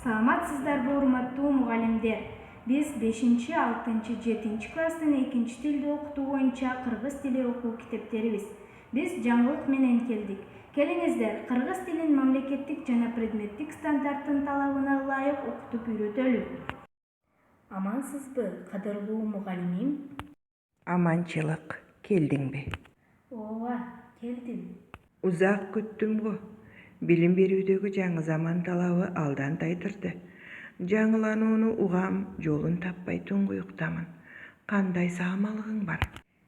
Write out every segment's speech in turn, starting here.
Саламатсыздарбы урматтуу мугалимдер. Биз 5, 6, 7 класстын экинчи тилди окутуу боюнча кыргыз тили окуу китептерибиз. Биз жаңылык менен келдик. Келиңиздер, кыргыз тилин мамлекеттик жана предметтик стандарттын талабына ылайык окутуп үйрөтөлү. Амансызбы, кадырлуу мугалимим? Аманчылык, келдиңби? Ооба, келдим. Узак күттүм го. Билим берүүдөгү жаңы заман талабы алдан тайдырды. Жаңыланууну угам, жолун таппай туңгуюктамын. Кандай саамалыгың бар?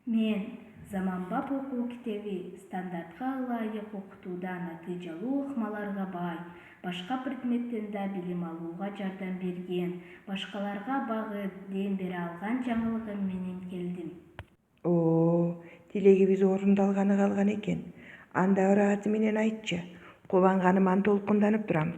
Мен заманбап окуу китеби стандартка ылайык окутууда натыйжалуу ыкмаларга бай, башка предметтен да билим алууга жардам берген, башкаларга багыт дем бере алган жаңылыгым менен келдим. Тилегибиз орундалганы калган экен. Анда ырааты менен айтчы. Кубанганыман толкунданып турам.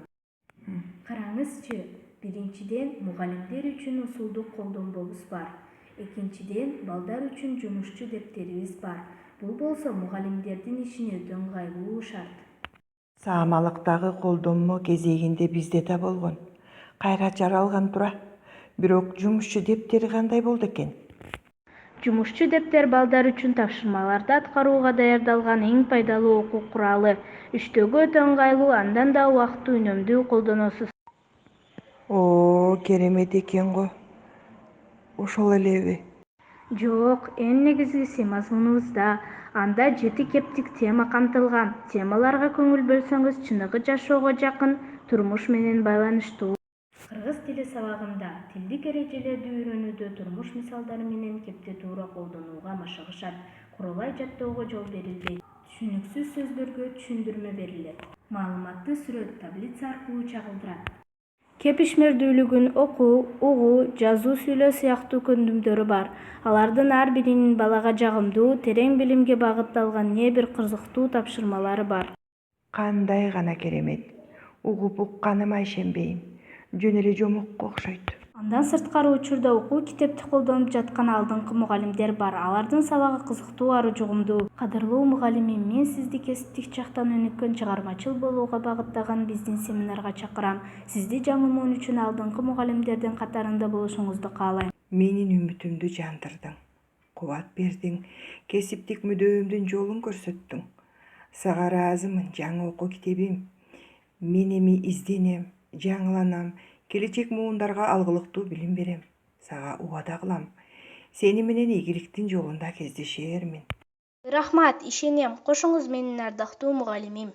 Караңызчы, биринчиден мугалимдер үчүн усулдук колдонбобуз бар. Экинчиден балдар үчүн жумушчу дептерибиз бар. Бул болсо мугалимдердин ишине өтө ыңгайлуу шарт. Саамалыктагы колдонмо кезегинде бизде да болгон. Кайра жаралган тура. Бирок жумушчу дептери кандай болду экен? Жумушчу дептер балдар үчүн тапшырмаларды аткарууга даярдалган эң пайдалуу окуу куралы. Иштөөгө өтө ыңгайлуу, андан да убакытты үнөмдүү колдоносуз. Керемет экен го. Ошол элеби? Жок, эң негизгиси мазмунубузда. Анда 7 кептик тема камтылган. Темаларга көңүл бөлсөңүз, чыныгы жашоого жакын, турмуш менен байланыштуу. Кыргыз тили сабагында тилдик эрежелерди үйрөнүүдө турмуш мисалдары менен кепти туура колдонууга машыгышат. Курулай жаттоого жол берилбейт. Түшүнүксүз сөздөргө түшүндүрмө берилет. Маалыматты сүрөт, таблица аркылуу чагылдырат. Кеп ишмердүүлүгүн окуу, угуу, жазуу, сүйлөө сыяктуу көндүмдөрү бар. Алардын ар биринин балага жагымдуу, терең билимге багытталган бир кызыктуу тапшырмалары бар. Кандай гана керемет. Угуп укканыма ишенбейм. Жөн эле жомокко окшойт. Андан сырткары учурда окуу китепти колдонуп жаткан алдыңкы мугалимдер бар. Алардын сабагы кызыктуу ары жугумдуу. Кадырлуу мугалимим, мен сизди кесиптик жактан өнүккөн, чыгармачыл болууга багыттаган биздин семинарга чакырам. Сизди жаңылмоо үчүн алдыңкы мугалимдердин катарында болушуңузду каалайм. Менин үмүтүмдү жандырдың. Кубат бердиң. Кесиптик мүдөөмдүн жолун көрсөттүң. Сага ыраазымын, жаңы окуу китебим. Мен эми изденем, жаңыланам, келечек муундарга алгылыктуу билим берем. Сага убада кылам. Сени менен ийгиликтин жолунда кездешермин. Рахмат, ишенем. Кошуңуз, менин ардактуу мугалимим.